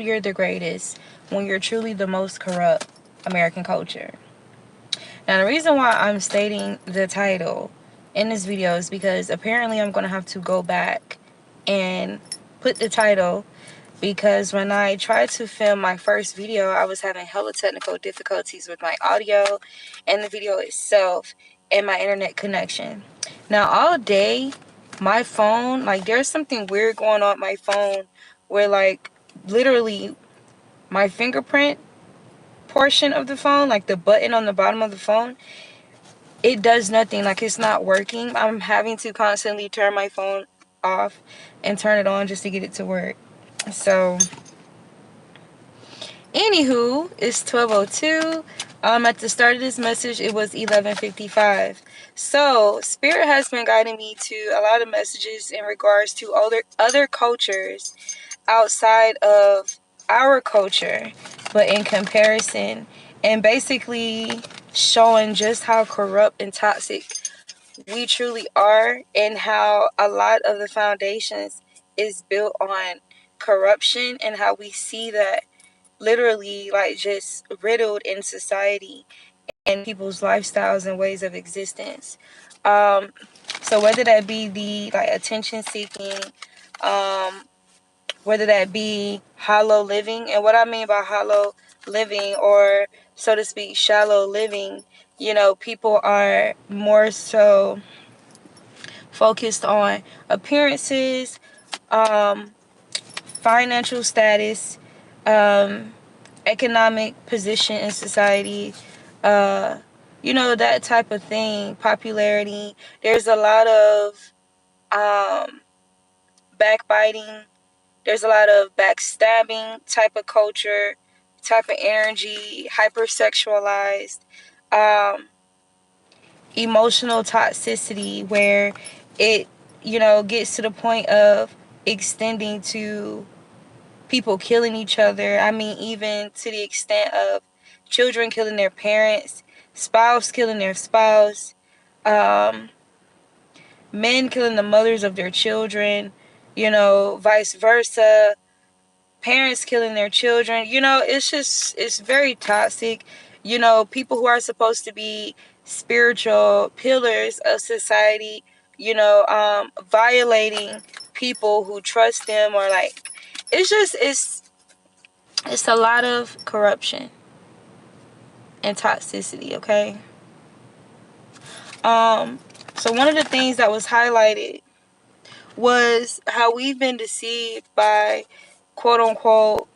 you're the greatest when you're truly the most corrupt American culture. Now, the reason why I'm stating the title in this video is because apparently I'm going to have to go back and put the title, because when I tried to film my first video, I was having hella technical difficulties with my audio and the video itself and my internet connection. Now, all day, my phone, like, there's something weird going on with my phone where, like, literally my fingerprint portion of the phone, like the button on the bottom of the phone, it does nothing. Like, it's not working. I'm having to constantly turn my phone off and turn it on just to get it to work. So anywho, it's 12:02. At the start of this message, it was 11:55. So Spirit has been guiding me to a lot of messages in regards to other cultures outside of our culture, but in comparison, and basically showing just how corrupt and toxic we truly are, and how a lot of the foundations is built on corruption, and how we see that literally, like, just riddled in society and people's lifestyles and ways of existence. So whether that be the, like, attention seeking, whether that be hollow living, and what I mean by hollow living, or so to speak shallow living, people are more so focused on appearances, financial status, economic position in society, that type of thing, popularity. There's a lot of backbiting. There's a lot of backstabbing type of culture, type of energy, hypersexualized, emotional toxicity, where it, gets to the point of extending to people killing each other. I mean, even to the extent of children killing their parents, spouse killing their spouse, men killing the mothers of their children, vice versa, parents killing their children. It's very toxic. People who are supposed to be spiritual pillars of society, violating people who trust them, or like, it's a lot of corruption and toxicity, okay? So one of the things that was highlighted was how we've been deceived by quote unquote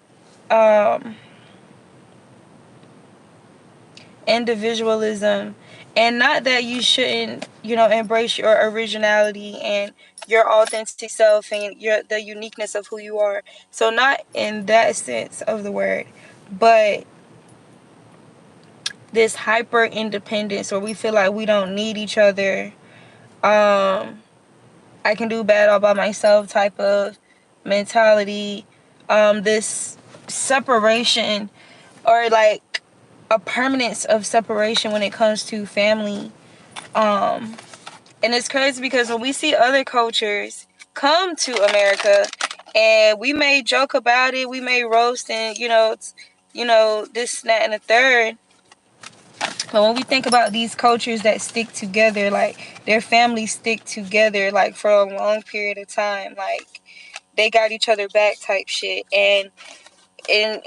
individualism. And not that you shouldn't, embrace your originality and your authentic self and the uniqueness of who you are. So not in that sense of the word, but this hyper independence, where we feel like we don't need each other. I can do bad all by myself type of mentality. This separation, or like a permanence of separation when it comes to family. And it's crazy because when we see other cultures come to America, and we may joke about it, we may roast, and this, that, and the third. But when we think about these cultures that stick together, like their families stick together, like for a long period of time, like they got each other back type shit. And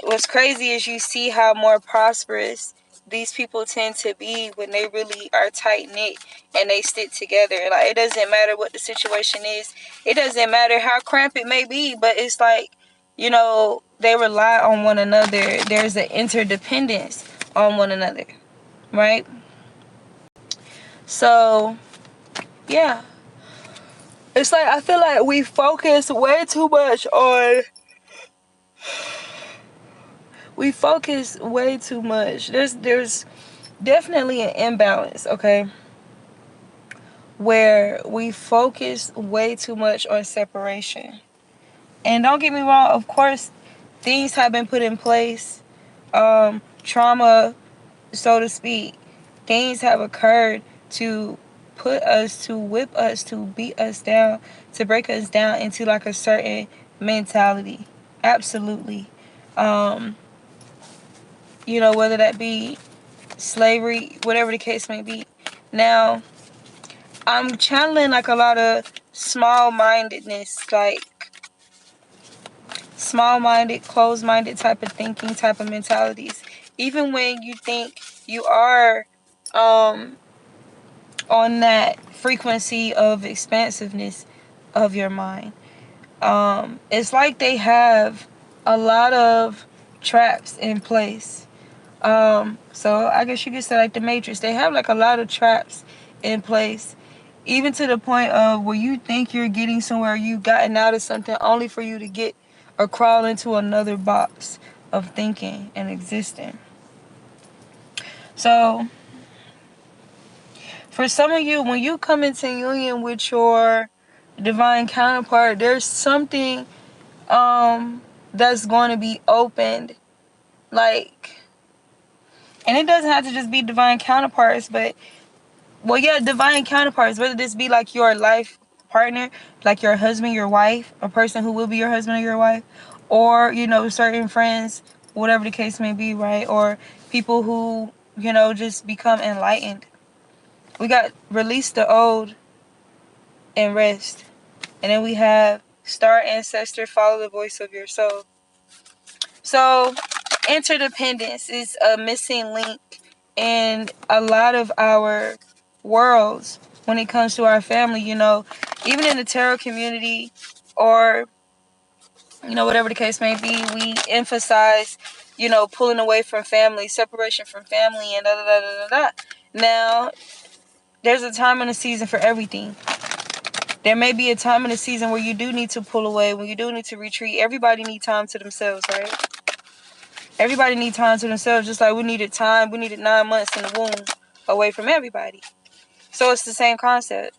what's crazy is you see how more prosperous these people tend to be when they really are tight knit and they stick together. Like, it doesn't matter what the situation is. It doesn't matter how cramped it may be, but it's like, they rely on one another. There's an interdependence on one another, right? So, yeah. It's like, I feel like we focus way too much on... We focus way too much. There's definitely an imbalance, okay? Where we focus way too much on separation. And don't get me wrong, of course, things have been put in place. Trauma, so to speak. Things have occurred to put us, to whip us, to beat us down, to break us down into like a certain mentality. Absolutely. Whether that be slavery, whatever the case may be. Now, I'm channeling like a lot of small-mindedness, like small-minded, closed-minded type of thinking, type of mentalities. Even when you think you are on that frequency of expansiveness of your mind, it's like they have a lot of traps in place. So I guess you could say like the Matrix. They have like a lot of traps in place, even to the point of where you think you're getting somewhere, you've gotten out of something, only for you to get or crawl into another box of thinking and existing. So for some of you, when you come into union with your divine counterpart, there's something that's going to be opened, like, and it doesn't have to just be divine counterparts, but divine counterparts, whether this be like your life partner, like your husband, your wife, a person who will be your husband or your wife, or certain friends, whatever the case may be, right? Or people who just become enlightened. We got release the old and rest, and then we have star ancestor, follow the voice of your soul. So interdependence is a missing link in a lot of our worlds when it comes to our family. Even in the tarot community, or whatever the case may be, we emphasize pulling away from family, separation from family, and da da da da da. Now, there's a time and a season for everything. There may be a time in the season where you do need to pull away, when you do need to retreat. Everybody needs time to themselves, right? Everybody needs time to themselves, just like we needed 9 months in the womb away from everybody. So it's the same concept,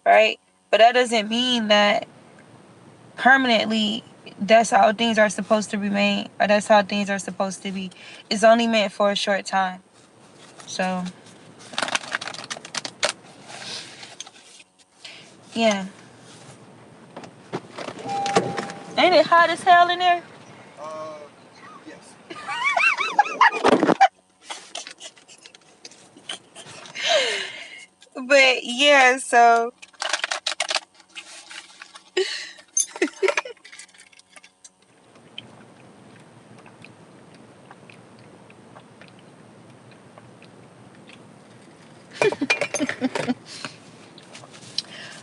right? But that doesn't mean that permanently that's how things are supposed to remain, or that's how things are supposed to be. It's only meant for a short time. So, yeah. Ain't it hot as hell in there? Yes. But yeah, so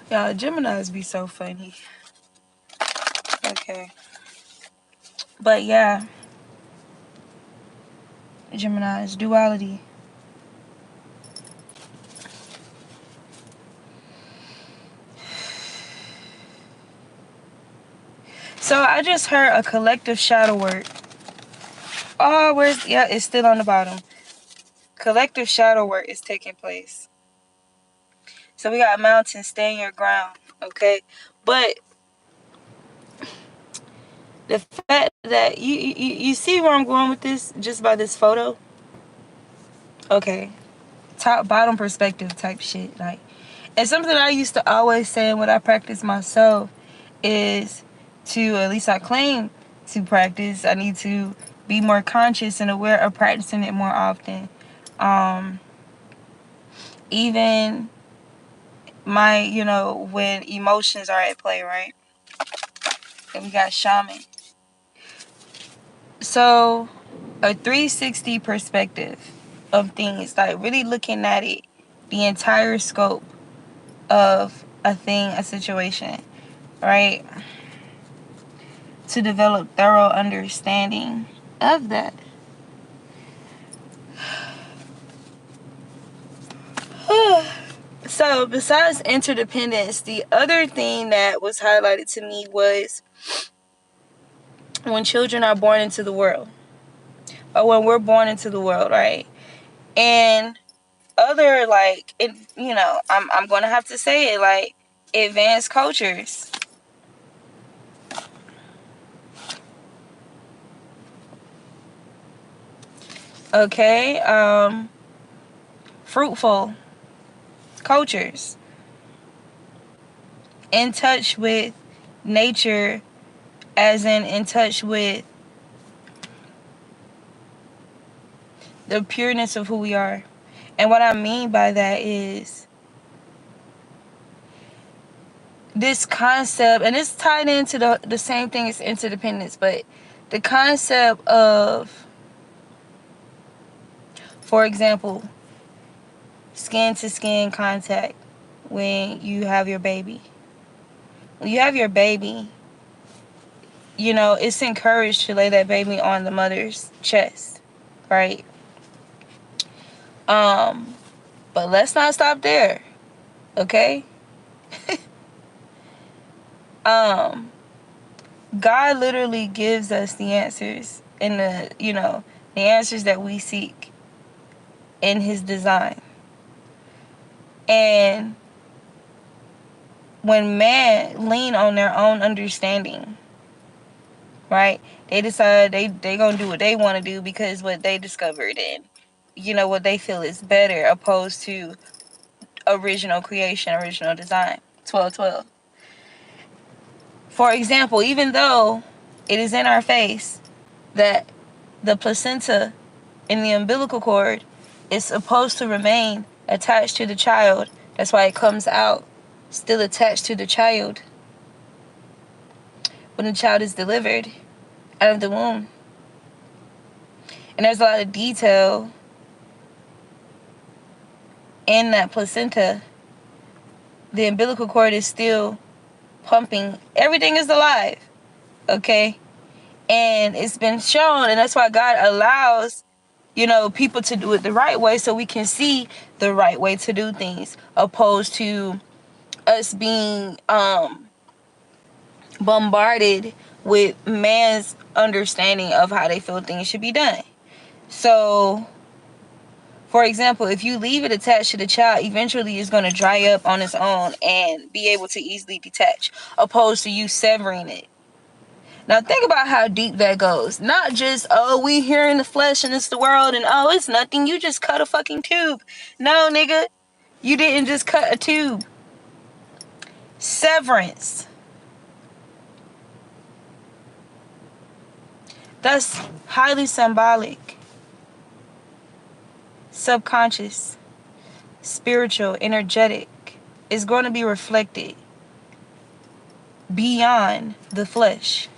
y'all, Geminis be so funny. Okay. But yeah, Geminis, duality. So I just heard a collective shadow word. Oh, it's still on the bottom. Collective shadow work is taking place. So we got mountains, stand your ground, okay? But the fact that you see where I'm going with this just by this photo? Okay. Top bottom perspective type shit. Like, and something I used to always say when I practice myself is to, at least I claim to practice, I need to be more conscious and aware of practicing it more often. Even when emotions are at play, right? And we got shaman. So a 360 perspective of things, like really looking at it, the entire scope of a thing, a situation, right? To develop thorough understanding of that. So besides interdependence, the other thing that was highlighted to me was when children are born into the world, or when we're born into the world, right? And other, like, I'm gonna have to say it, like, advanced cultures, okay, fruitful cultures, in touch with nature, as in touch with the pureness of who we are. And what I mean by that is this concept, and it's tied into the same thing as interdependence, but the concept of, for example, skin to skin contact when you have your baby. When you have your baby, you know, it's encouraged to lay that baby on the mother's chest, right? But let's not stop there, okay? God literally gives us the answers and the answers that we seek in his design. And when man lean on their own understanding, right? They decide they gonna do what they want to do because what they discovered and what they feel is better opposed to original creation, original design. 12-12. For example, even though it is in our face that the placenta in the umbilical cord is supposed to remain attached to the child, that's why it comes out still attached to the child when the child is delivered out of the womb. And there's a lot of detail in that placenta. The umbilical cord is still pumping. Everything is alive, okay? And it's been shown, and that's why God allows, people to do it the right way so we can see the right way to do things, opposed to us being bombarded with man's understanding of how they feel things should be done. So, for example, if you leave it attached to the child, eventually it's going to dry up on its own and be able to easily detach, opposed to you severing it. Now think about how deep that goes. Not just, oh, we here in the flesh and it's the world and oh, it's nothing. You just cut a fucking tube. No, nigga. You didn't just cut a tube. Severance. That's highly symbolic. Subconscious. Spiritual. Energetic. Is going to be reflected beyond the flesh.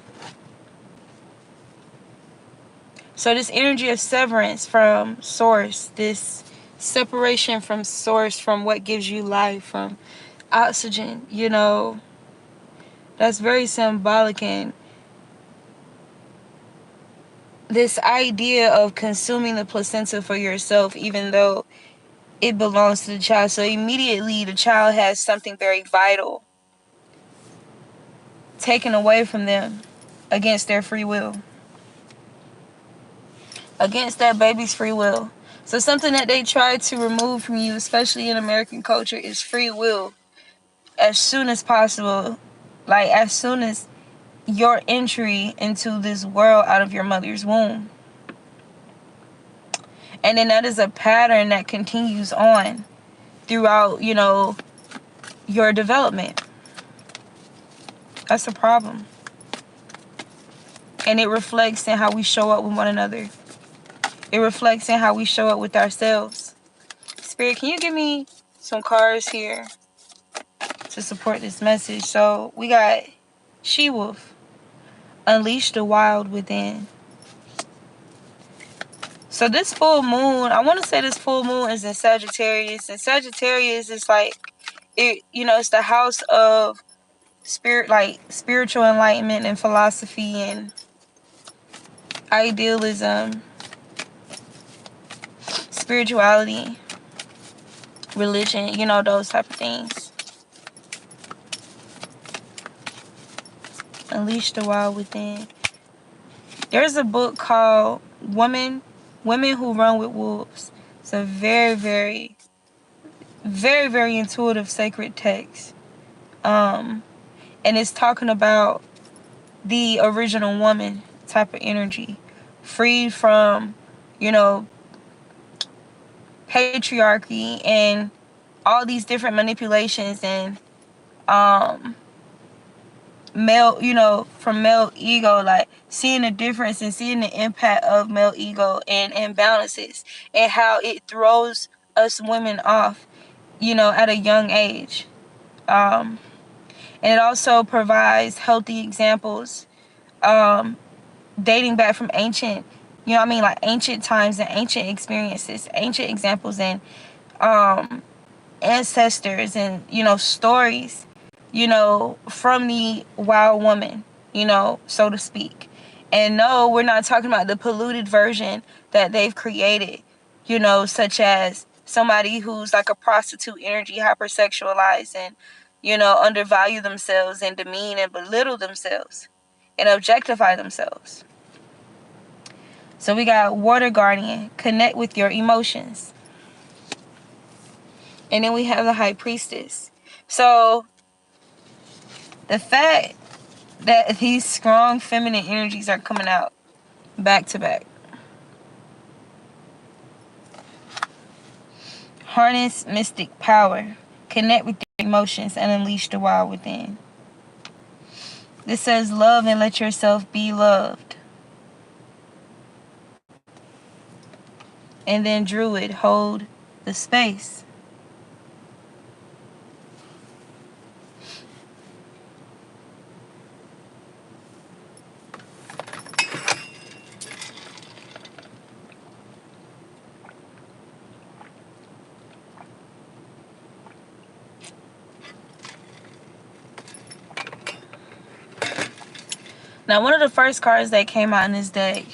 So this energy of severance from source, this separation from source, from what gives you life, from oxygen, that's very symbolic. And this idea of consuming the placenta for yourself, even though it belongs to the child. So immediately the child has something very vital taken away from them against their free will. Against that baby's free will. So something that they try to remove from you, especially in American culture, is free will. As soon as possible. Like as soon as your entry into this world out of your mother's womb. And then that is a pattern that continues on throughout, your development. That's a problem. And it reflects in how we show up with one another. It reflects in how we show up with ourselves. Spirit, can you give me some cards here to support this message? So we got She-Wolf. Unleash the wild within. So this full moon, I want to say this full moon is in Sagittarius. And Sagittarius is like, it's the house of spirit, like spiritual enlightenment and philosophy and idealism, spirituality, religion, those type of things. Unleash the wild within. There's a book called Women Who Run with Wolves. It's a very, very, very, very intuitive sacred text. And it's talking about the original woman type of energy. Freed from, patriarchy and all these different manipulations and male, from male ego, like seeing the difference and seeing the impact of male ego and imbalances and how it throws us women off, at a young age. And it also provides healthy examples, dating back from ancient, like ancient times and ancient experiences, ancient examples, and ancestors, and stories, from the wild woman, so to speak. And no, we're not talking about the polluted version that they've created, such as somebody who's like a prostitute energy, hypersexualized, and undervalue themselves and demean and belittle themselves and objectify themselves. So we got Water Guardian, connect with your emotions. And then we have the High Priestess. So the fact that these strong feminine energies are coming out back to back. Harness mystic power. Connect with your emotions and unleash the wild within. This says love and let yourself be loved. And then Druid, hold the space. Now, one of the first cards that came out in this deck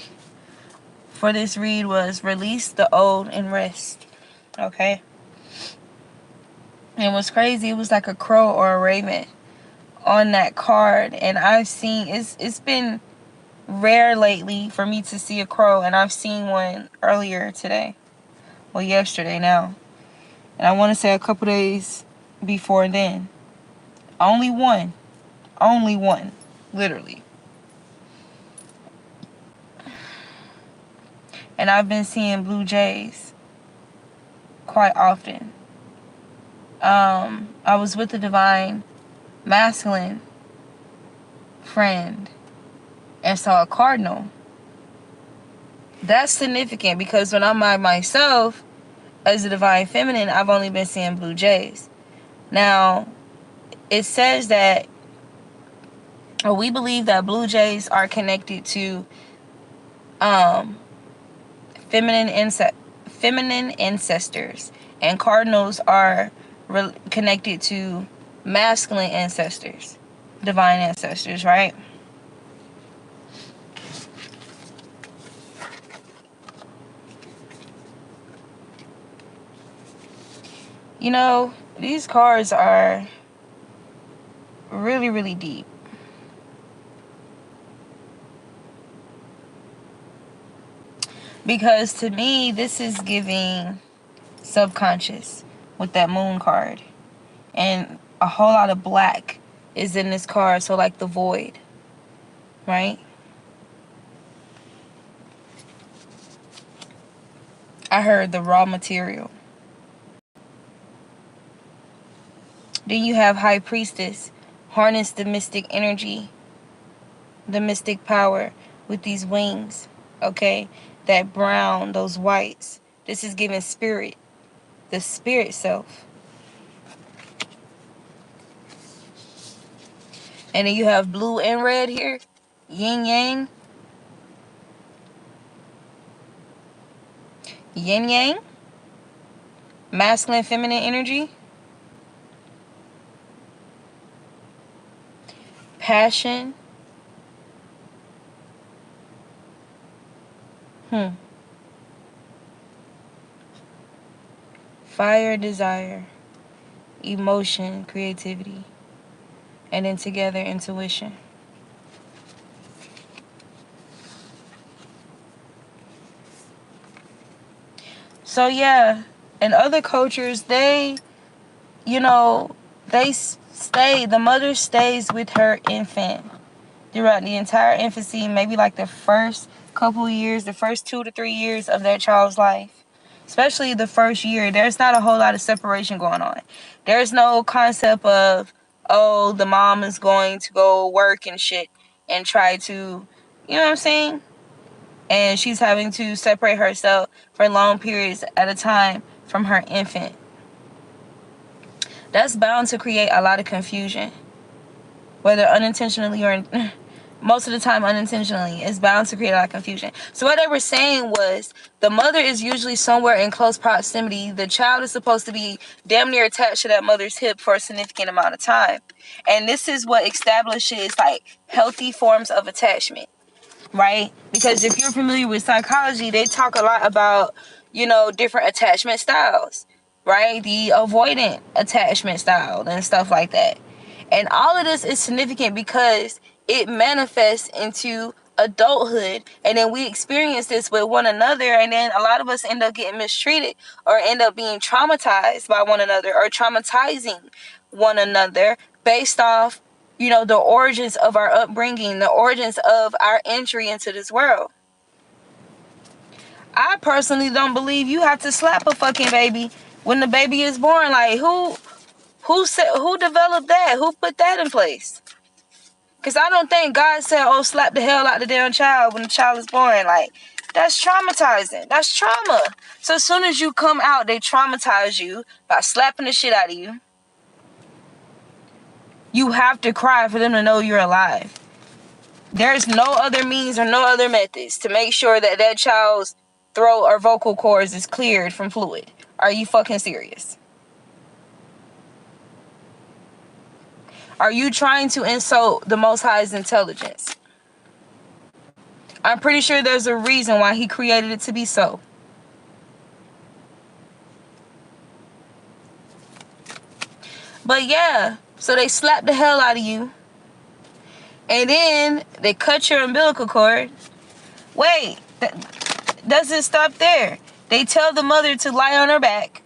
for this read was release the old and rest. Okay? And what's crazy, it was like a crow or a raven on that card. And I've seen, it's been rare lately for me to see a crow, and I've seen one earlier today. Well, yesterday now. And I want to say a couple days before then. Only one. Only one. Literally. And I've been seeing blue jays quite often. I was with a divine masculine friend and saw a cardinal. That's significant because when I'm by myself as a divine feminine, I've only been seeing blue jays. Now, it says that, or we believe that blue jays are connected to feminine ancestors, and cardinals are connected to masculine ancestors, divine ancestors, right? These cards are really, really deep. Because to me, this is giving subconscious with that moon card. And a whole lot of black is in this card. So like the void, right? I heard the raw material. Then you have High Priestess. Harness the mystic energy, the mystic power with these wings, okay? That brown, those whites. This is giving spirit, the spirit self. And then you have blue and red here. Yin yang. Yin yang. Masculine, feminine energy. Passion. Fire, desire. Emotion, creativity. And then together, intuition. So yeah, in other cultures, the mother stays with her infant throughout the entire infancy, maybe like the first couple years, the first 2 to 3 years of their child's life. Especially the first year, there's not a whole lot of separation going on. There's no concept of, oh, the mom is going to go work and shit and try to, you know what I'm saying? And she's having to separate herself for long periods at a time from her infant. That's bound to create a lot of confusion, whether unintentionally or most of the time unintentionally. It's bound to create a lot of confusion. So what they were saying was the mother is usually somewhere in close proximity. The child is supposed to be damn near attached to that mother's hip for a significant amount of time. And this is what establishes like healthy forms of attachment, right? Because if you're familiar with psychology, they talk a lot about, different attachment styles, right? The avoidant attachment style and stuff like that. And all of this is significant because it manifests into adulthood, and then we experience this with one another, and then a lot of us end up getting mistreated or end up being traumatized by one another or traumatizing one another based off the origins of our upbringing, the origins of our entry into this world. I personally don't believe you have to slap a fucking baby when the baby is born. Like, who developed that? Who put that in place? Because I don't think God said, oh, slap the hell out the damn child when the child is born. Like, that's traumatizing. That's trauma. So as soon as you come out, they traumatize you by slapping the shit out of you. You have to cry for them to know you're alive. There's no other means or no other methods to make sure that that child's throat or vocal cords is cleared from fluid. Are you fucking serious? Are you trying to insult the Most High's intelligence? I'm pretty sure there's a reason why he created it to be so. But yeah, so they slap the hell out of you. And then they cut your umbilical cord. Wait, that doesn't stop there. They tell the mother to lie on her back.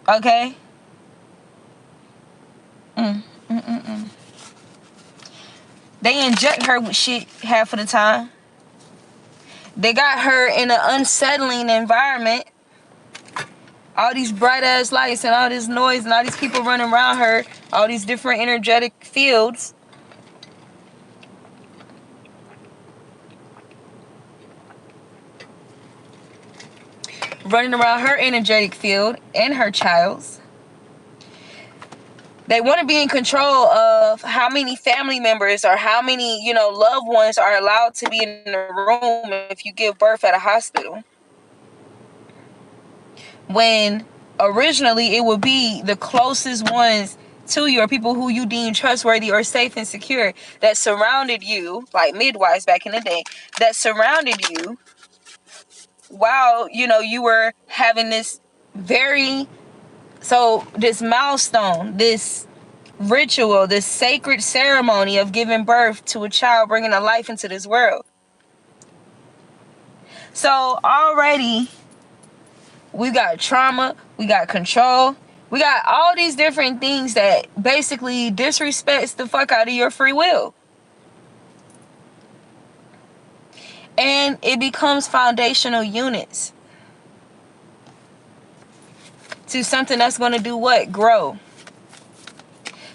Okay? They inject her with shit half of the time. They got her in an unsettling environment. All these bright ass lights and all this noise and all these people running around her. All these different energetic fields. Running around her energetic field and her child's. They want to be in control of how many family members or how many, loved ones are allowed to be in the room if you give birth at a hospital. When originally it would be the closest ones to you or people who you deem trustworthy or safe and secure that surrounded you, like midwives back in the day, that surrounded you while, you were having this this milestone, this ritual, this sacred ceremony of giving birth to a child, bringing a life into this world. So already we got trauma, we got control, we got all these different things that basically disrespects the fuck out of your free will. And it becomes foundational units to something that's going to do what? Grow.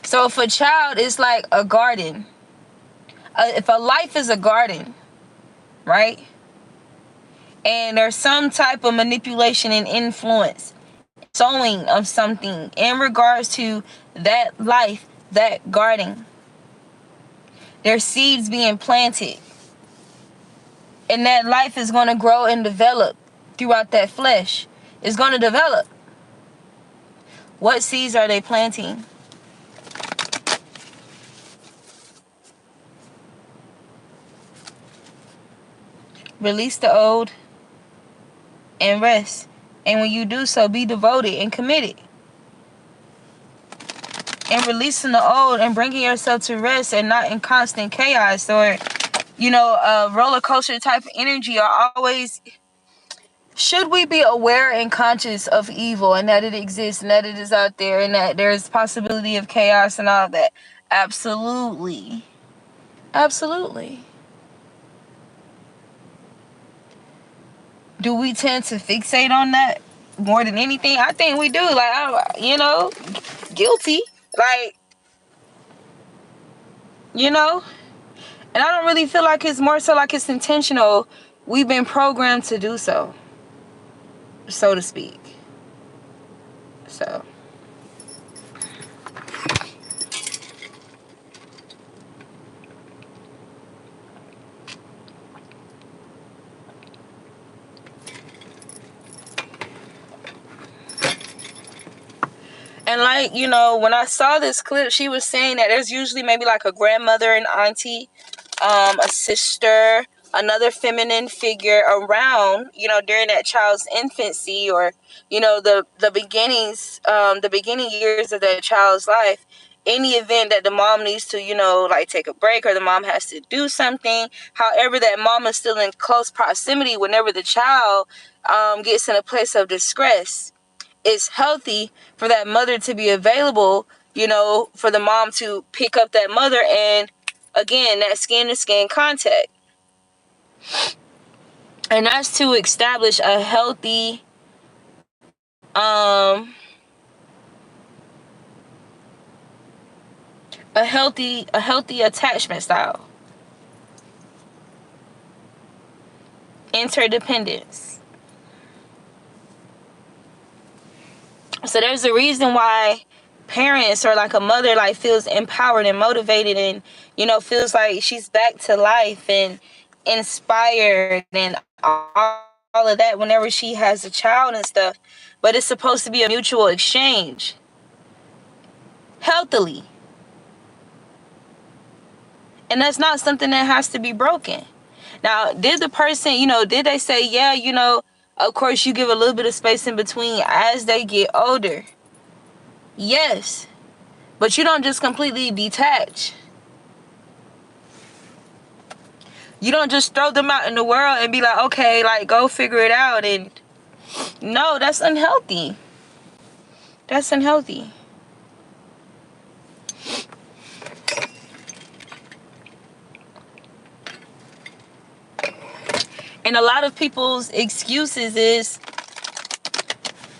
So if a child is like a garden, if a life is a garden, right? And there's some type of manipulation and influence, sowing of something in regards to that life, that garden. There's seeds being planted. And that life is going to grow and develop throughout that flesh. It's going to develop. What seeds are they planting? Release the old and rest. And when you do so, be devoted and committed. And releasing the old and bringing yourself to rest and not in constant chaos or, a roller coaster type of energy are always... Should we be aware and conscious of evil and that it exists and that it is out there and that there's possibility of chaos and all of that? Absolutely. Absolutely. Do we tend to fixate on that more than anything? I think we do. Like, guilty. Like, you know? And I don't really feel like it's more so like it's intentional. We've been programmed to do so to speak. So. And like, you know, when I saw this clip, she was saying that there's usually maybe like a grandmother and auntie, a sister, another feminine figure around, you know, during that child's infancy, or, you know, the beginnings, the beginning years of that child's life. Any event that the mom needs to, you know, like take a break, or the mom has to do something. However, that mom is still in close proximity whenever the child gets in a place of distress. It's healthy for that mother to be available, you know, for the mom to pick up that mother, and again, that skin to skin contact. And that's to establish a healthy attachment style. Interdependence. So there's a reason why parents, or like a mother, like feels empowered and motivated, and, you know, feels like she's back to life and inspired and all of that whenever she has a child and stuff. But it's supposed to be a mutual exchange, healthily. And that's not something that has to be broken. Now, did the person, you know, did they say, yeah, you know, of course you give a little bit of space in between as they get older? Yes. But you don't just completely detach. You don't just throw them out in the world and be like, okay, like, go figure it out. And no, that's unhealthy. That's unhealthy. And a lot of people's excuses is,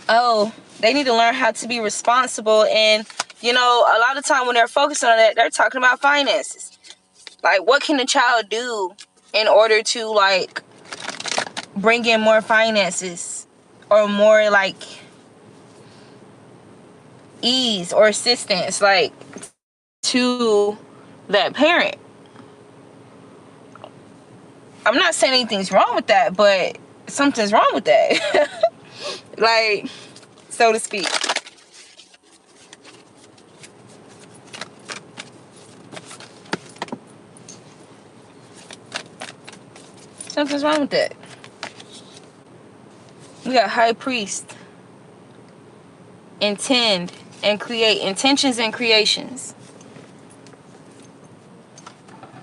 oh, they need to learn how to be responsible. And, you know, a lot of time when they're focusing on that, they're talking about finances. Like, what can the child do in order to, like, bring in more finances, or more, like, ease or assistance, like, to that parent? I'm not saying anything's wrong with that, but something's wrong with that. Like, so to speak. Something's wrong with that. We got high priest, intend and create, intentions and creations.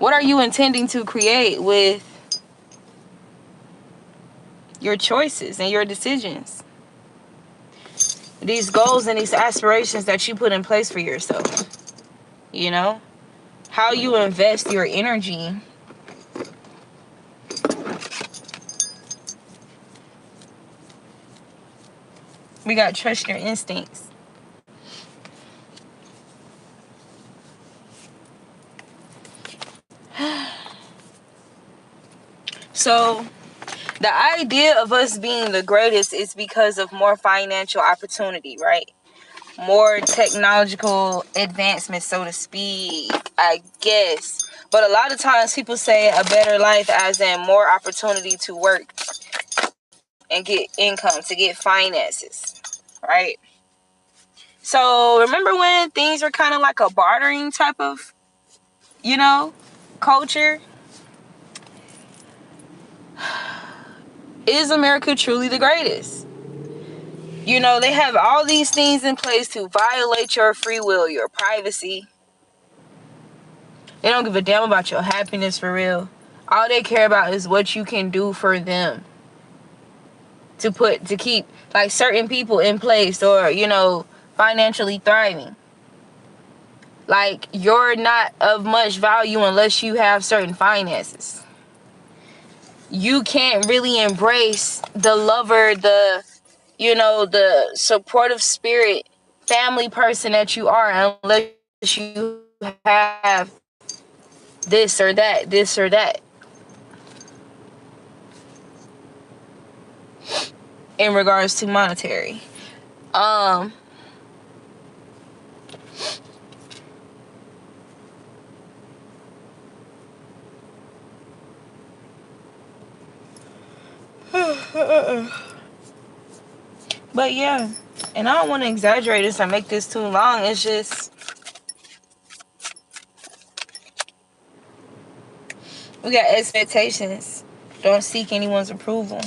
What are you intending to create with your choices and your decisions? These goals and these aspirations that you put in place for yourself. You know? How you invest your energy. We got trust your instincts. So, the idea of us being the greatest is because of more financial opportunity, right? More technological advancement, so to speak, I guess. But a lot of times people say a better life as in more opportunity to work and get income, to get finances, right? So remember when things were kind of like a bartering type of, you know, culture? Is America truly the greatest? You know, they have all these things in place to violate your free will, your privacy. They don't give a damn about your happiness for real. All they care about is what you can do for them. To keep, like, certain people in place, or, you know, financially thriving. Like, you're not of much value unless you have certain finances. You can't really embrace the lover, the, you know, the supportive spirit, family person that you are unless you have this or that, this or that. In regards to monetary. But yeah, and I don't want to exaggerate this or make this too long. It's just, we got expectations. Don't seek anyone's approval.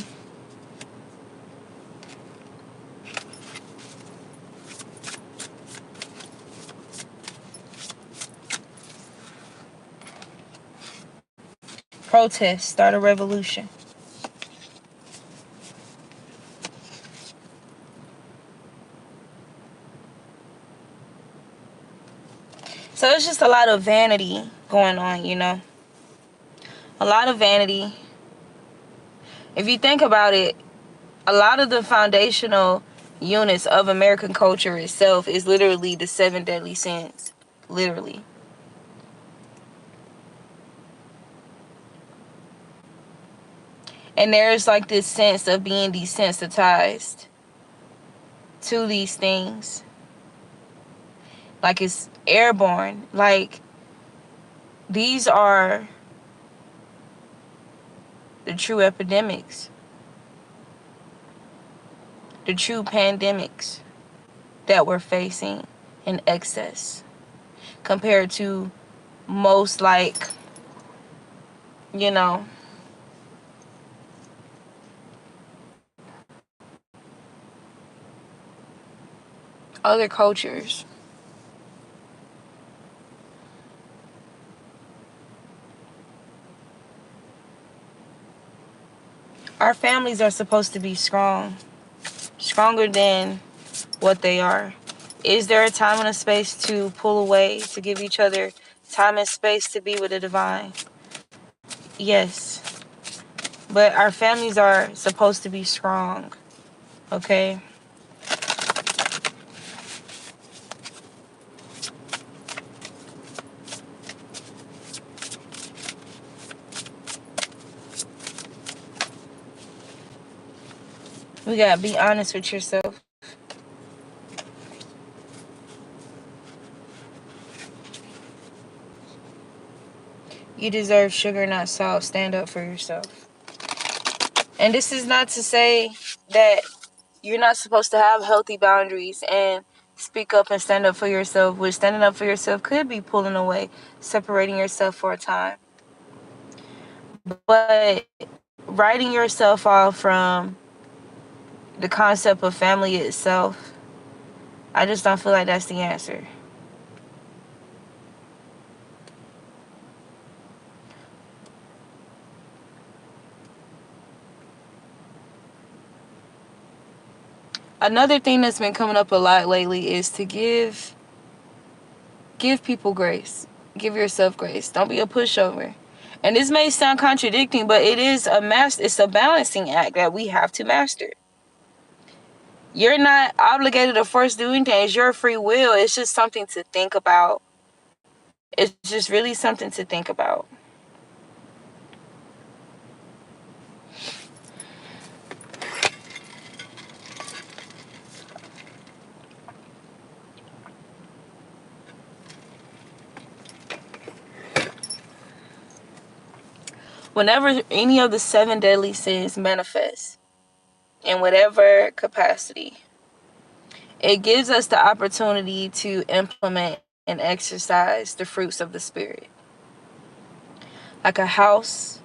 Protest, start a revolution. So it's just a lot of vanity going on, you know. A lot of vanity. If you think about it, a lot of the foundational units of American culture itself is literally the 7 deadly sins. Literally. And there's like this sense of being desensitized to these things. Like it's airborne. Like these are the true epidemics. The true pandemics that we're facing in excess. Compared to most, like, you know, other cultures. Our families are supposed to be strong. Stronger than what they are. Is there a time and a space to pull away, to give each other time and space to be with the divine? Yes. But our families are supposed to be strong. Okay? We gotta be honest with yourself. You deserve sugar, not salt. Stand up for yourself. And this is not to say that you're not supposed to have healthy boundaries and speak up and stand up for yourself, which standing up for yourself could be pulling away, separating yourself for a time. But writing yourself off from the concept of family itself, I just don't feel like that's the answer. Another thing that's been coming up a lot lately is to give people grace. Give yourself grace. Don't be a pushover. And this may sound contradicting, but it's a balancing act that we have to master. You're not obligated to force do anything. It's your free will. It's just something to think about. It's just really something to think about. Whenever any of the 7 deadly sins manifest in whatever capacity, it gives us the opportunity to implement and exercise the fruits of the Spirit. Like a house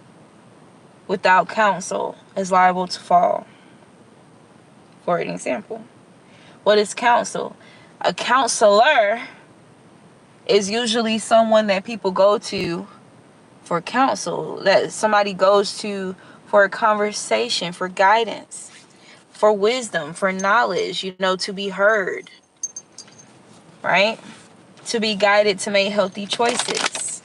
without counsel is liable to fall. For an example, what is counsel? A counselor is usually someone that people go to for counsel, that somebody goes to for a conversation, for guidance, for wisdom, for knowledge, to be heard, right? To be guided to make healthy choices,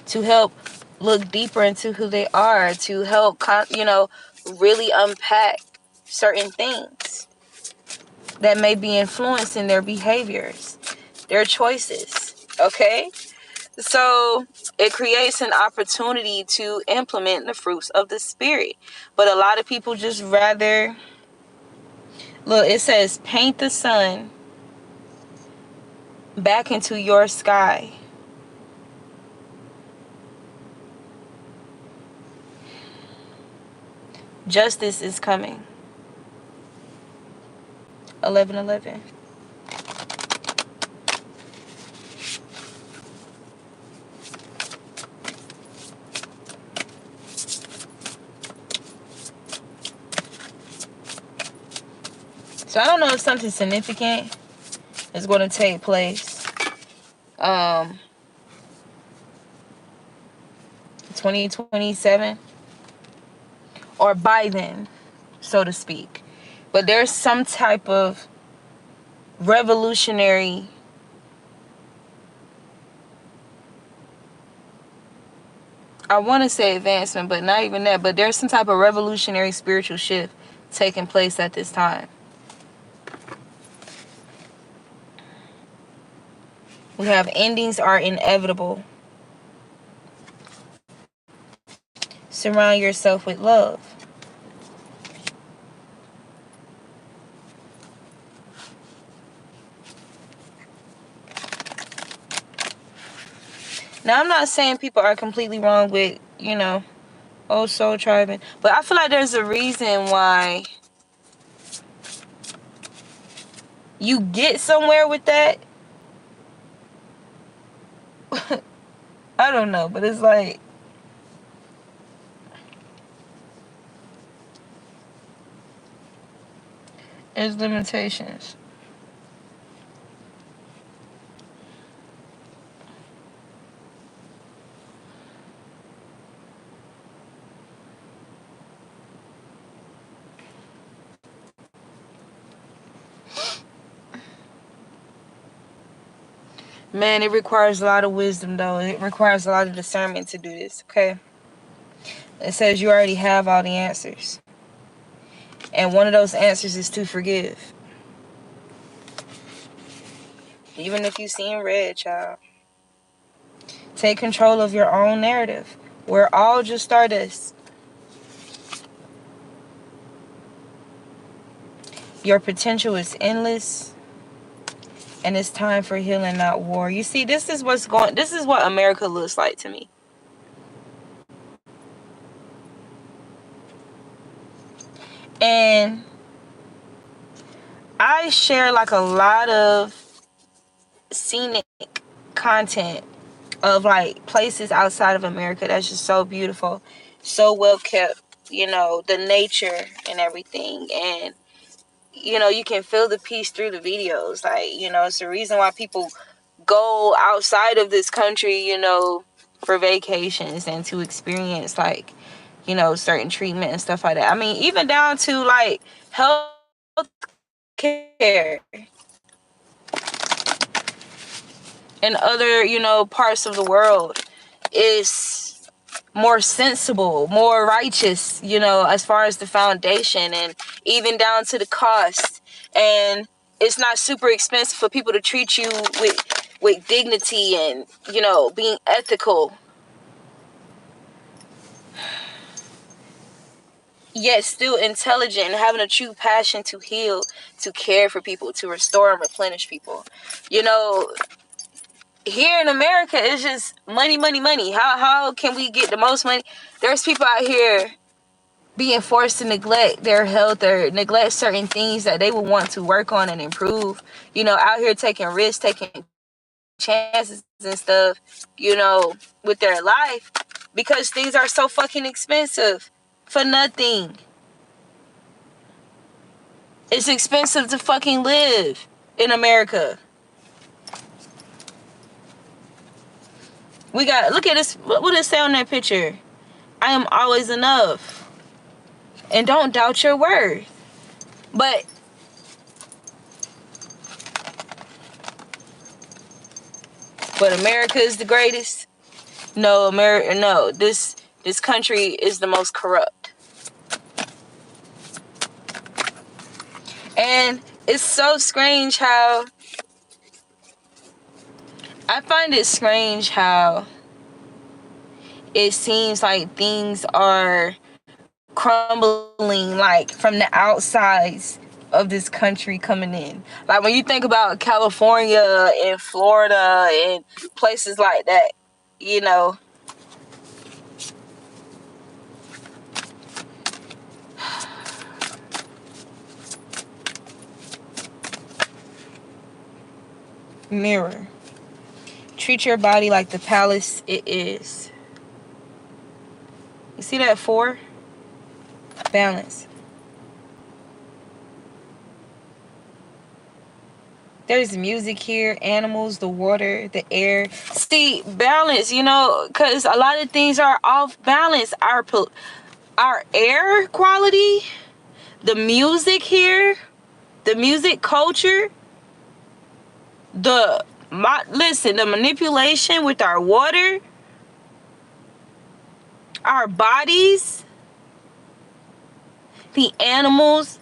to help look deeper into who they are, to help, really unpack certain things that may be influencing their behaviors, their choices. Okay? So it creates an opportunity to implement the fruits of the spirit. But a lot of people just rather, look, it says paint the sun back into your sky. Justice is coming. 11:11. So I don't know if something significant is going to take place. 2027 or by then, so to speak. But there's some type of revolutionary, I want to say advancement, but not even that, but there's some type of revolutionary spiritual shift taking place at this time. We have endings are inevitable. Surround yourself with love. Now, I'm not saying people are completely wrong with, soul tribing, but I feel like there's a reason why you get somewhere with that. I don't know, but it's like, there's limitations. Man, it requires a lot of wisdom, though. It requires a lot of discernment to do this, okay? It says you already have all the answers. And one of those answers is to forgive. Even if you see in red, child. Take control of your own narrative. We're all just stardust. Your potential is endless. And it's time for healing, not war. You see, this is what America looks like to me. And I share like a lot of scenic content of like places outside of America that's just so beautiful, so well kept, the nature and everything. And you can feel the peace through the videos. Like, it's the reason why people go outside of this country, for vacations and to experience like, certain treatment and stuff like that. I mean, even down to like health care in other, parts of the world is more sensible, more righteous, as far as the foundation and even down to the cost. And it's not super expensive for people to treat you with dignity and, being ethical. Yet still intelligent and having a true passion to heal, to care for people, to restore and replenish people. Here in America, it's just money, money, money. How can we get the most money? There's people out here being forced to neglect their health or neglect certain things that they would want to work on and improve. Out here taking risks, taking chances and stuff, with their life because things are so fucking expensive for nothing. It's expensive to fucking live in America. Look at this. What does it say on that picture? I am always enough. And don't doubt your worth. But America is the greatest. No, America. No, this country is the most corrupt. And it's so strange how I find it strange how it seems like things are crumbling, like from the outsides of this country coming in. Like when you think about California and Florida and places like that, you know. Mirror. Treat your body like the palace it is. You see that 4? Balance. There's music here, animals, the water, the air. See, balance, you know, because a lot of things are off balance. Our air quality, the music here, the music culture, listen, the manipulation with our water, our bodies, the animals.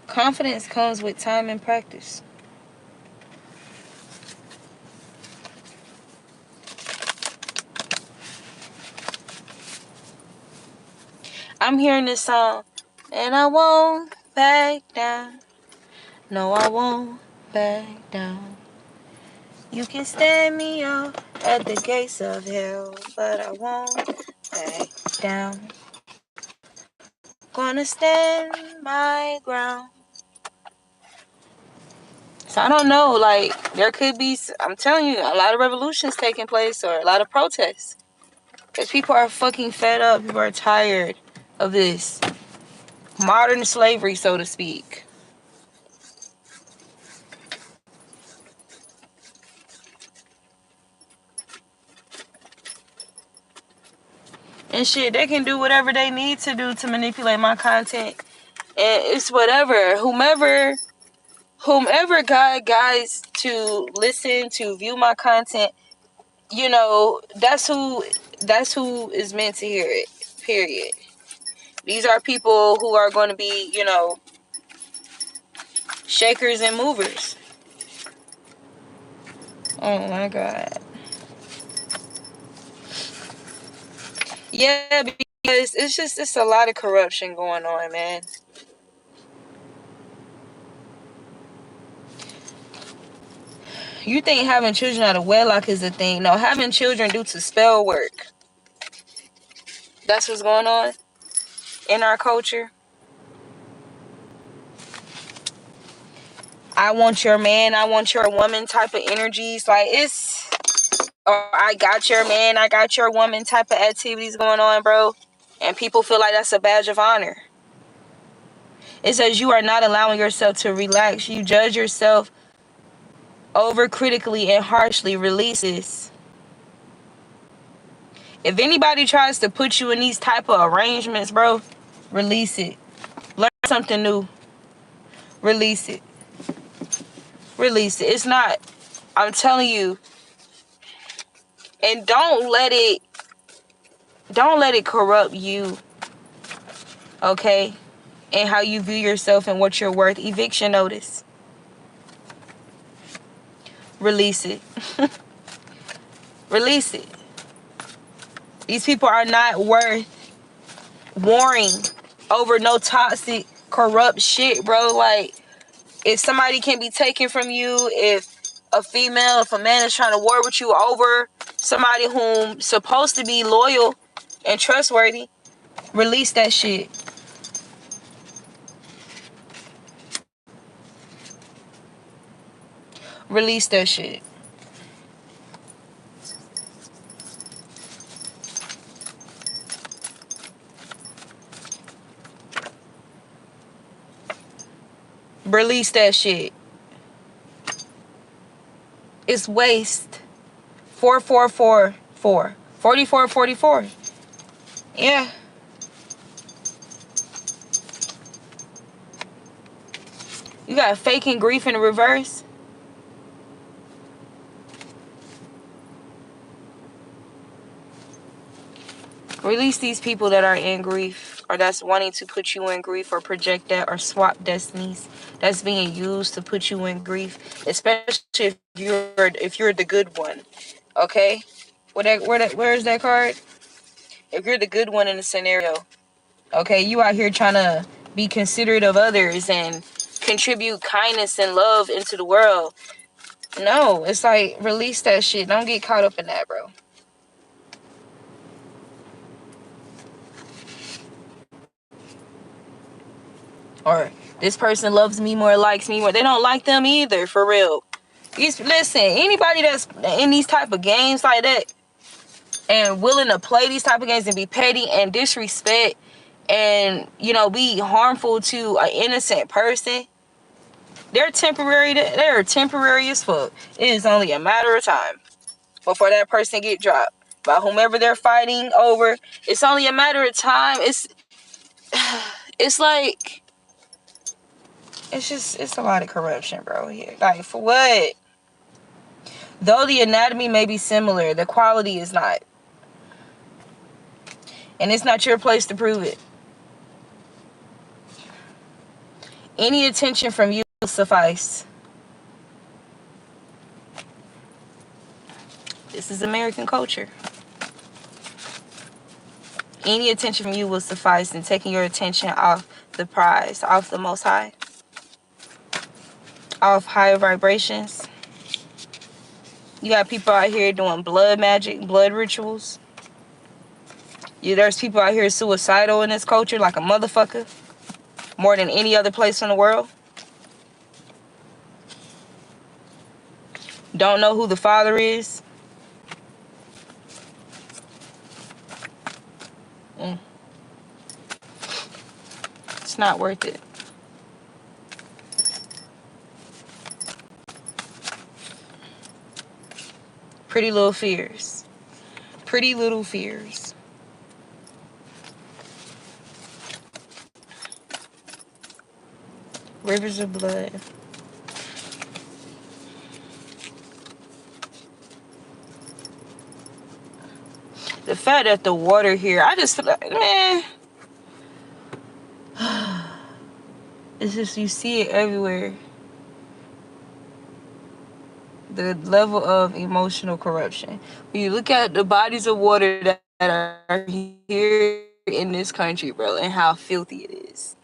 Confidence comes with time and practice. I'm hearing this song, and I won't back down. No, I won't back down. You can stand me up at the gates of hell, but I won't back down. Gonna stand my ground. So I don't know, like, there could be, I'm telling you, a lot of revolutions taking place or a lot of protests. Because people are fucking fed up. People are tired of this modern slavery, so to speak. And shit, they can do whatever they need to do to manipulate my content. And it's whatever. Whomever God guides to listen, to view my content, you know, that's who is meant to hear it. Period. These are people who are going to be, you know, shakers and movers. Oh my God. Yeah, because it's a lot of corruption going on, man. You think having children out of wedlock is a thing? No, having children due to spell work. That's what's going on in our culture. I want your man, I want your woman type of energies. Like it's, or I got your man, I got your woman type of activities going on, bro. And people feel like that's a badge of honor. It says you are not allowing yourself to relax. You judge yourself over critically and harshly. Releases. If anybody tries to put you in these type of arrangements, bro, release it. Learn something new. Release it. Release it. It's not, I'm telling you, and don't let it corrupt you, okay? And how you view yourself and what you're worth. Eviction notice. Release it. Release it. These people are not worth warring over no toxic, corrupt shit, bro. Like, if somebody can be taken from you, if a man is trying to war with you over somebody whom supposed to be loyal and trustworthy, release that shit. Release that shit. Release that shit. It's waste. 4444. 4444. Yeah. You got faking grief in reverse. Release these people that are in grief, or that's wanting to put you in grief, or project that, or swap destinies that's being used to put you in grief, especially if you're the good one. Okay? Where's that card? If you're the good one in the scenario, okay, you out here trying to be considerate of others and contribute kindness and love into the world. No, it's like, release that shit. Don't get caught up in that, bro. Or this person loves me more, likes me more. They don't like them either, for real. Listen, anybody that's in these type of games like that and willing to play these type of games and be petty and disrespect and, you know, be harmful to an innocent person, they're temporary. They're temporary as fuck. It is only a matter of time before that person get dropped by whomever they're fighting over. It's only a matter of time. It's like, it's a lot of corruption, bro, here. Like, for what? Though the anatomy may be similar, the quality is not. And it's not your place to prove it. Any attention from you will suffice. This is American culture. Any attention from you will suffice in taking your attention off the prize, off the Most High, off higher vibrations. You got people out here doing blood magic, blood rituals. There's people out here suicidal in this culture like a motherfucker, more than any other place in the world. Don't know who the father is. It's not worth it. Pretty little fears. Pretty little fears. Rivers of blood. The fact that the water here, I just feel like, man. It's just, you see it everywhere. The level of emotional corruption. When you look at the bodies of water that are here in this country, bro, and how filthy it is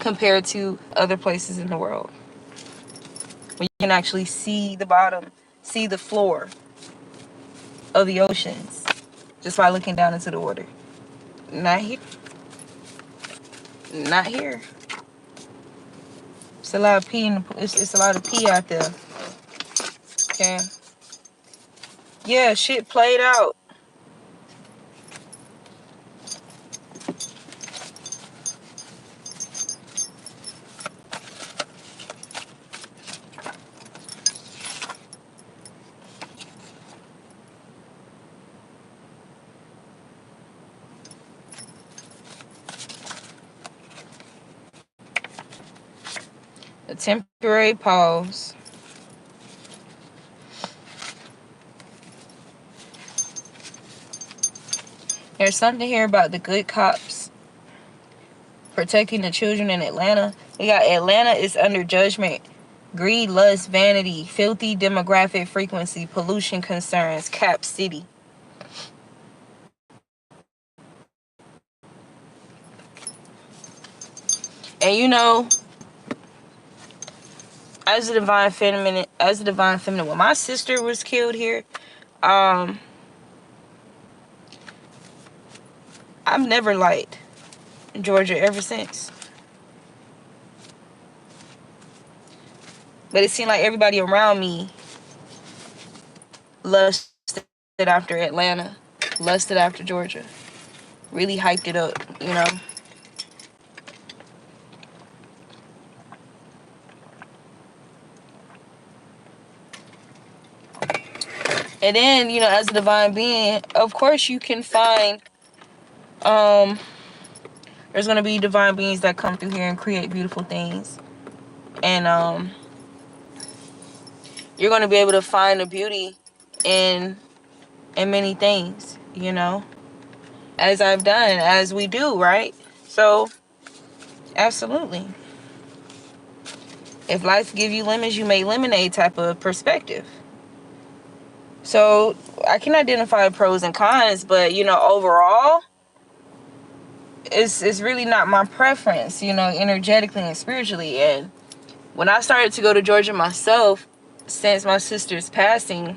compared to other places in the world, where you can actually see the bottom, see the floor of the oceans just by looking down into the water. Not here. Not here. It's a lot of pee it's a lot of pee out there. Okay. Yeah, shit played out. A temporary pause. There's something here about the good cops protecting the children in Atlanta. We got Atlanta is under judgment. Greed, lust, vanity, filthy demographic frequency, pollution concerns, Cap City. And you know, as a divine feminine, when my sister was killed here, I've never liked Georgia ever since. But it seemed like everybody around me lusted after Atlanta, lusted after Georgia, really hyped it up, you know. And then, you know, as a divine being, of course you can find, there's going to be divine beings that come through here and create beautiful things. And, you're going to be able to find the beauty in many things. you know, as I've done, as we do, right? So, absolutely. If life give you lemons, you make lemonade type of perspective. So, I can identify pros and cons, but, you know, overall, it's really not my preference, you know, energetically and spiritually. And when I started to go to Georgia myself, since my sister's passing,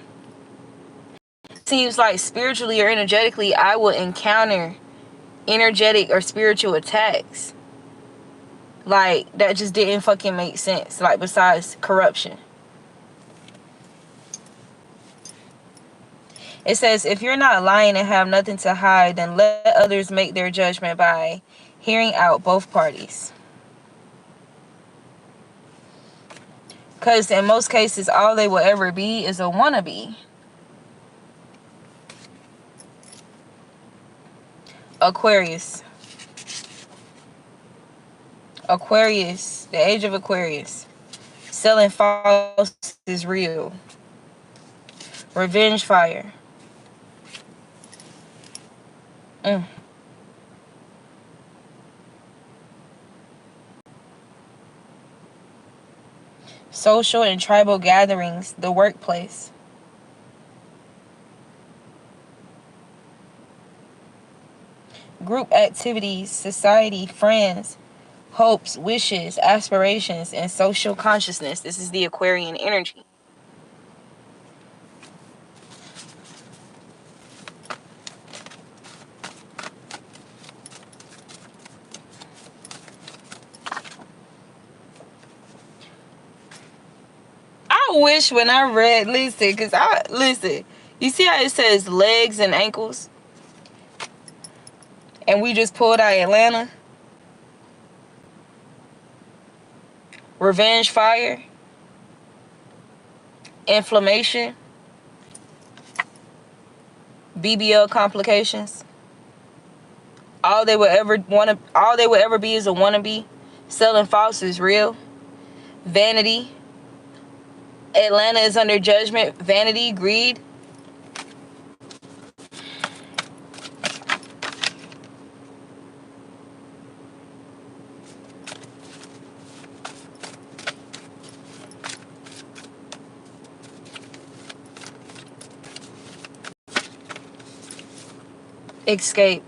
it seems like spiritually or energetically, I will encounter energetic or spiritual attacks. Like, that just didn't fucking make sense. Like, besides corruption. It says, if you're not lying and have nothing to hide, then let others make their judgment by hearing out both parties. Because in most cases, all they will ever be is a wannabe. Aquarius. Aquarius. The age of Aquarius. Selling false is real. Revenge fire. Social and tribal gatherings. The workplace. Group activities. Society. Friends. Hopes. Wishes. Aspirations. And social consciousness. This is the Aquarian energy. I wish when I read, listen, you see how it says legs and ankles? And we just pulled out Atlanta? Revenge fire, inflammation, BBL complications. All they would ever be is a wannabe. Selling false is real. Vanity. Atlanta is under judgment. Vanity, greed. Escape.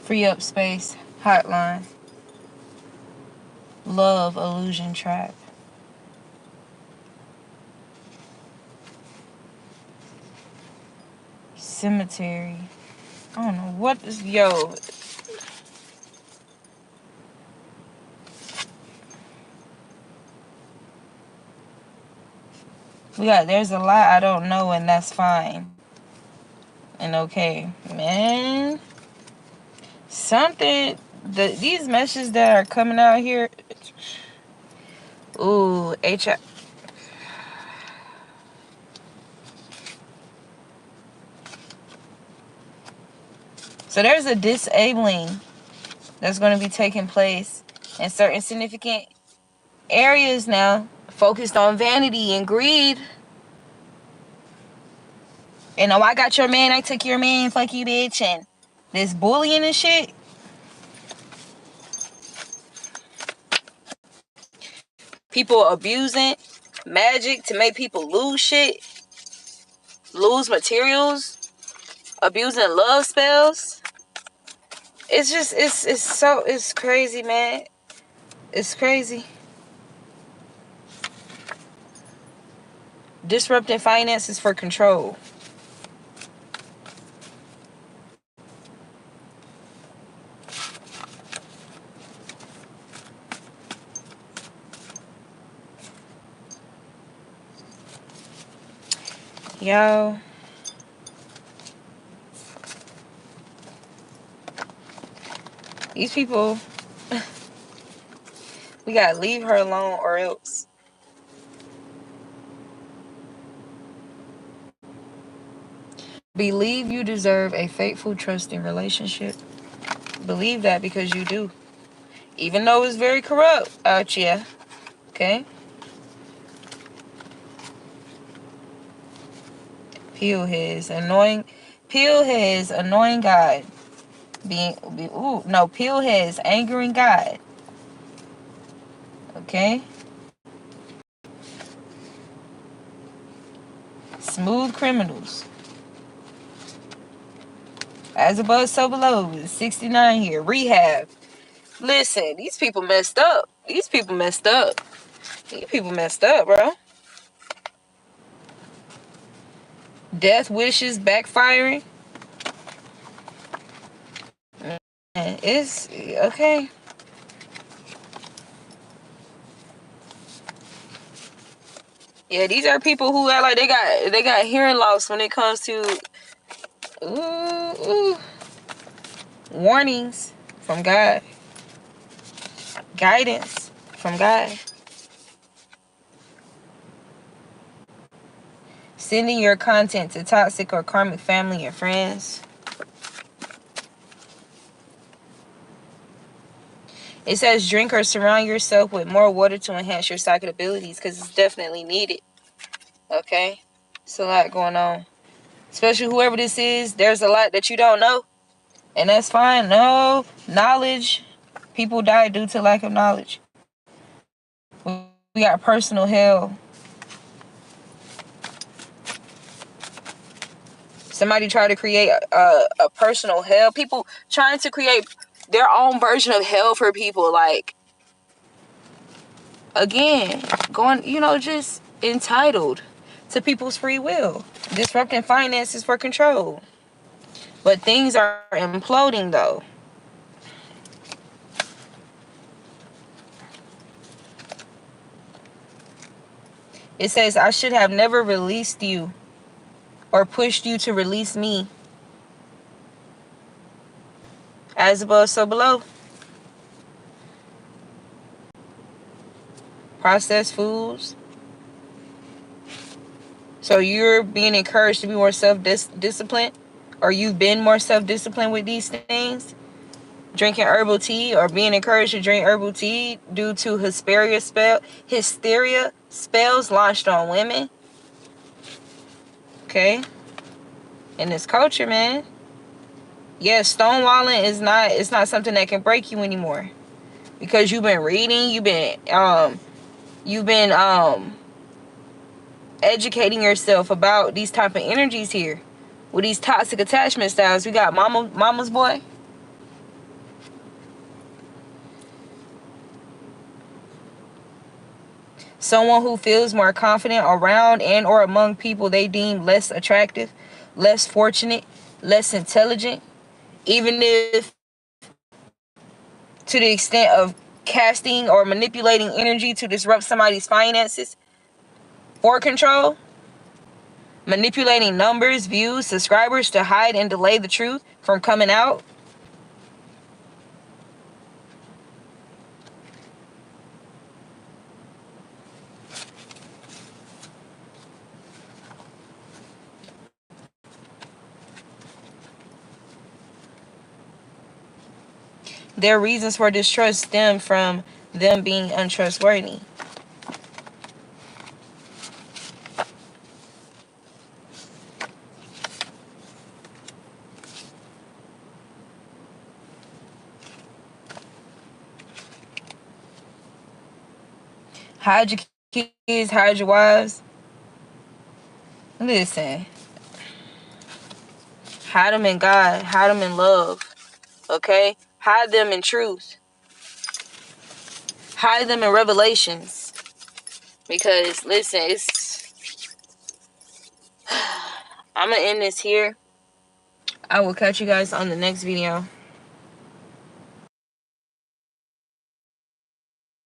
Free up space. Hotline. Love illusion trap. Cemetery. I don't know what is, yo. There's a lot I don't know, and that's fine. And okay, man. These messages that are coming out here. Ooh, So there's a disabling that's going to be taking place in certain significant areas now, focused on vanity and greed. And oh, I got your man, I took your man, fuck you, bitch, and this bullying and shit. People abusing magic to make people lose shit, lose materials, abusing love spells. It's just, it's crazy, man. It's crazy. Disrupting finances for control. Yo. These people, we gotta leave her alone or else. Believe you deserve a faithful, trusting relationship. Believe that because you do. Even though it's very corrupt out here. Okay? Peel his annoying God. Peel his angering God. Okay? Smooth criminals. As above, so below. 69 here. Rehab. Listen, these people messed up. These people messed up, bro. Death wishes backfiring. It's okay. Yeah, these are people who act like they got hearing loss when it comes to warnings from God, guidance from God. Sending your content to toxic or karmic family and friends. It says drink or surround yourself with more water to enhance your psychic abilities because it's definitely needed. Okay? It's a lot going on. Especially whoever this is, there's a lot that you don't know. And that's fine. No knowledge. People die due to lack of knowledge. We got personal hell. Somebody tried to create a personal hell. People trying to create their own version of hell for people. Like, again, going, just entitled to people's free will. Disrupting finances for control. But things are imploding, though. It says, I should have never released you or pushed you to release me. As above, so below. Processed foods. So you're being encouraged to be more self-disciplined, or you've been more self-disciplined with these things. Drinking herbal tea, or being encouraged to drink herbal tea due to hysteria spells launched on women. Okay? In this culture, man. Yeah, stonewalling it's not something that can break you anymore. Because you've been reading, you've been educating yourself about these type of energies here. With these toxic attachment styles. We got mama's boy. Someone who feels more confident around and or among people they deem less attractive, less fortunate, less intelligent, even if to the extent of casting or manipulating energy to disrupt somebody's finances for control, manipulating numbers, views, subscribers to hide and delay the truth from coming out. Their reasons for distrust stem from them being untrustworthy. Hide your kids, hide your wives. Listen, hide them in God, hide them in love, okay? Hide them in truth. Hide them in revelations. Because, listen, I'm going to end this here. I will catch you guys on the next video.